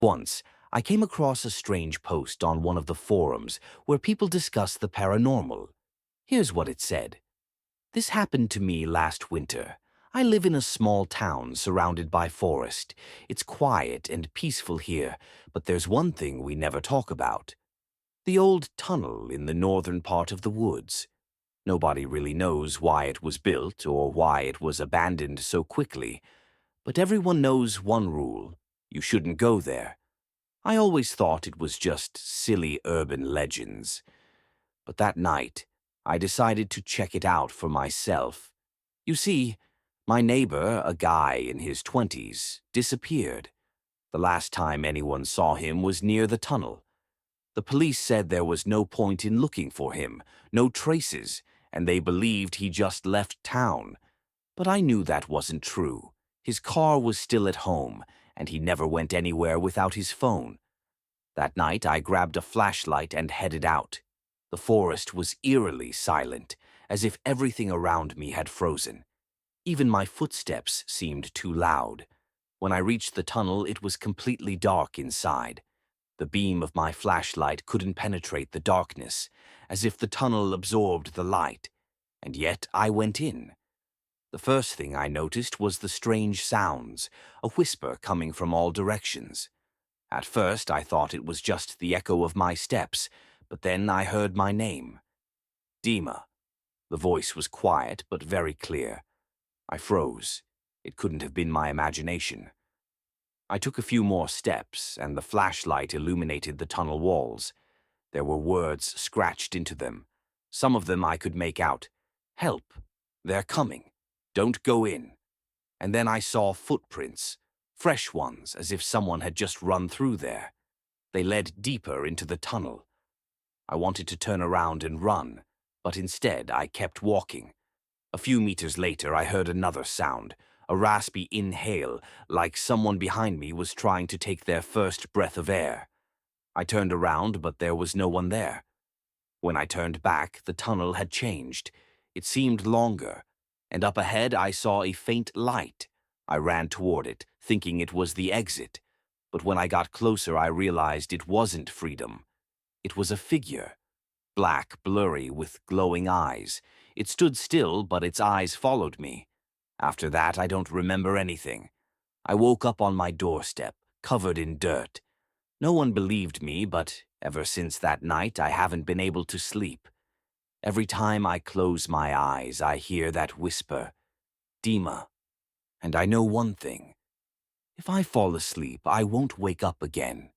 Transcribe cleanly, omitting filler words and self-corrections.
Once, I came across a strange post on one of the forums where people discuss the paranormal. Here's what it said. This happened to me last winter. I live in a small town surrounded by forest. It's quiet and peaceful here, but there's one thing we never talk about. The old tunnel in the northern part of the woods. Nobody really knows why it was built or why it was abandoned so quickly, but everyone knows one rule. You shouldn't go there. I always thought it was just silly urban legends. But that night, I decided to check it out for myself. You see, my neighbor, a guy in his 20s, disappeared. The last time anyone saw him was near the tunnel. The police said there was no point in looking for him, no traces, and they believed he just left town. But I knew that wasn't true. His car was still at home, and he never went anywhere without his phone. That night, I grabbed a flashlight and headed out. The forest was eerily silent, as if everything around me had frozen. Even my footsteps seemed too loud. When I reached the tunnel, it was completely dark inside. The beam of my flashlight couldn't penetrate the darkness, as if the tunnel absorbed the light. And yet I went in. The first thing I noticed was the strange sounds, a whisper coming from all directions. At first, I thought it was just the echo of my steps, but then I heard my name. Dima. The voice was quiet but very clear. I froze. It couldn't have been my imagination. I took a few more steps, and the flashlight illuminated the tunnel walls. There were words scratched into them. Some of them I could make out. Help. They're coming. Don't go in. And then I saw footprints, fresh ones, as if someone had just run through there. They led deeper into the tunnel. I wanted to turn around and run, but instead I kept walking. A few meters later, I heard another sound, a raspy inhale, like someone behind me was trying to take their first breath of air. I turned around, but there was no one there. When I turned back, the tunnel had changed. It seemed longer, and up ahead I saw a faint light. I ran toward it, thinking it was the exit, but when I got closer I realized it wasn't freedom. It was a figure, black, blurry, with glowing eyes. It stood still, but its eyes followed me. After that, I don't remember anything. I woke up on my doorstep, covered in dirt. No one believed me, but ever since that night, I haven't been able to sleep. Every time I close my eyes, I hear that whisper, Dima. And I know one thing. If I fall asleep, I won't wake up again.